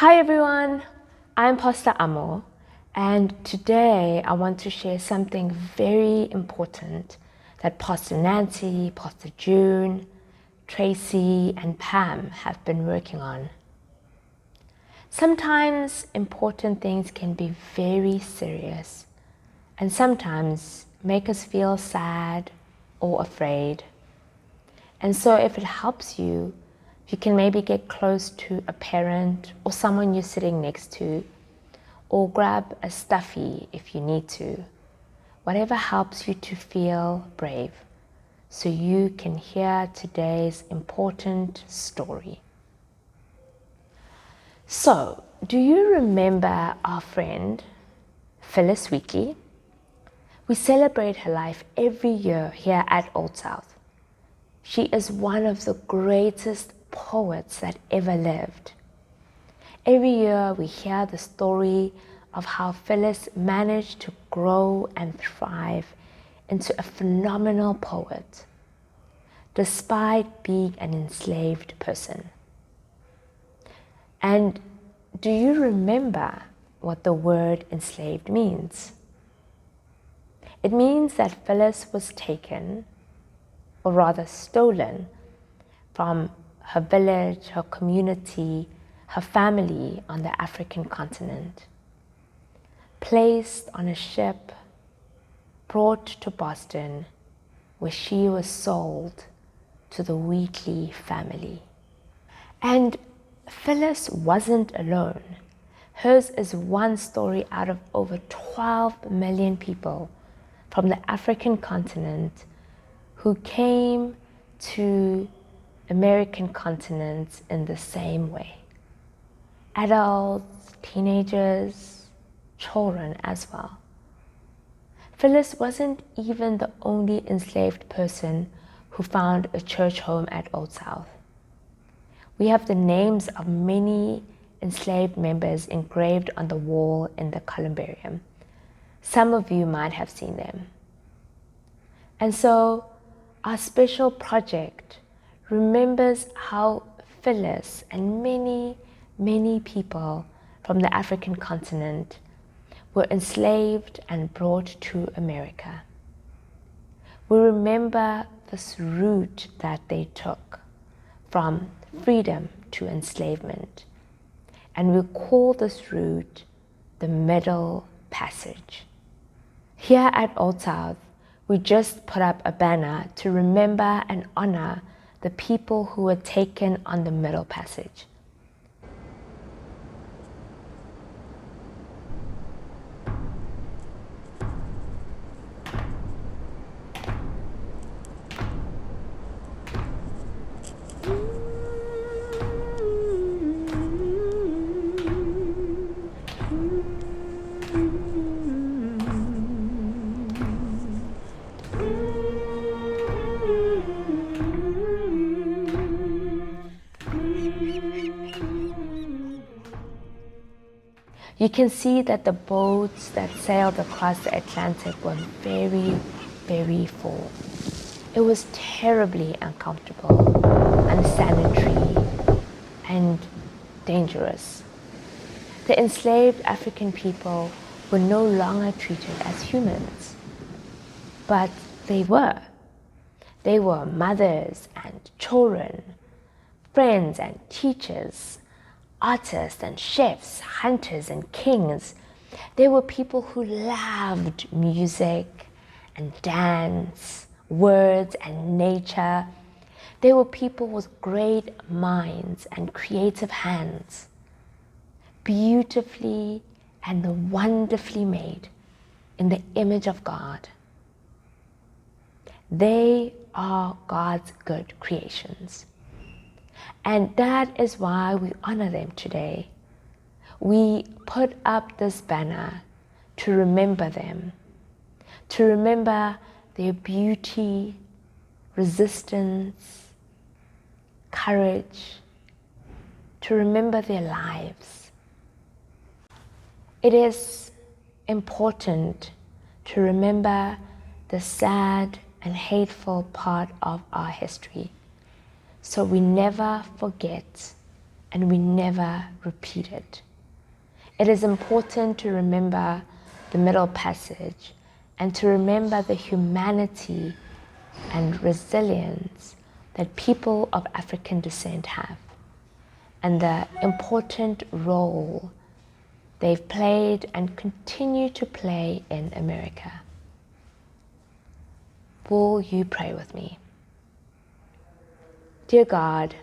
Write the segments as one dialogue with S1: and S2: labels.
S1: Hi everyone, I'm Pastor Amo, and today I want to share something very important that Pastor Nancy, Pastor June, Tracy, and Pam have been working on. Sometimes important things can be very serious and sometimes make us feel sad or afraid. And so if it helps you, you can maybe get close to a parent or someone you're sitting next to, or grab a stuffy if you need to. Whatever helps you to feel brave so you can hear today's important story. So, do you remember our friend Phyllis Wheatley? We celebrate her life every year here at Old South. She is one of the greatest poets that ever lived. Every year we hear the story of how Phyllis managed to grow and thrive into a phenomenal poet, despite being an enslaved person. And do you remember what the word enslaved means? It means that Phyllis was taken, or rather stolen, from her village, her community, her family on the African continent, placed on a ship, brought to Boston, where she was sold to the Wheatley family. And Phyllis wasn't alone. Hers is one story out of over 12 million people from the African continent who came to American continent in the same way. Adults, teenagers, children as well. Phyllis wasn't even the only enslaved person who found a church home at Old South. We have the names of many enslaved members engraved on the wall in the columbarium. Some of you might have seen them. And so our special project remembers how Phyllis and many people from the African continent were enslaved and brought to America. We remember this route that they took from freedom to enslavement, and we call this route the Middle Passage. Here at Old South, we just put up a banner to remember and honor the people who were taken on the Middle Passage. You can see that the boats that sailed across the Atlantic were very full. It was terribly uncomfortable, unsanitary, and dangerous. The enslaved African people were no longer treated as humans, but they were. They were mothers and children, friends and teachers, artists and chefs, hunters and kings. They were people who loved music and dance, words and nature. They were people with great minds and creative hands, beautifully and wonderfully made in the image of God. They are God's good creations. And that is why we honor them today. We put up this banner to remember them, to remember their beauty, resistance, courage, to remember their lives. It is important to remember the sad and hateful part of our history, so we never forget and we never repeat it. It is important to remember the Middle Passage and to remember the humanity and resilience that people of African descent have, and the important role they've played and continue to play in America. Will you pray with me? Dear God,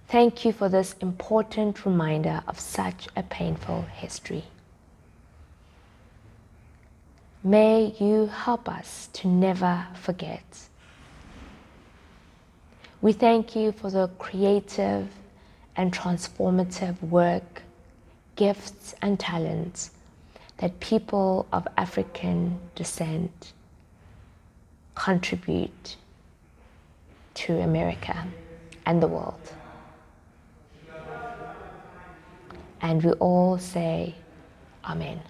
S1: thank you for this important reminder of such a painful history. May you help us to never forget. We thank you for the creative and transformative work, gifts, and talents that people of African descent contribute to America and the world. And we all say, Amen.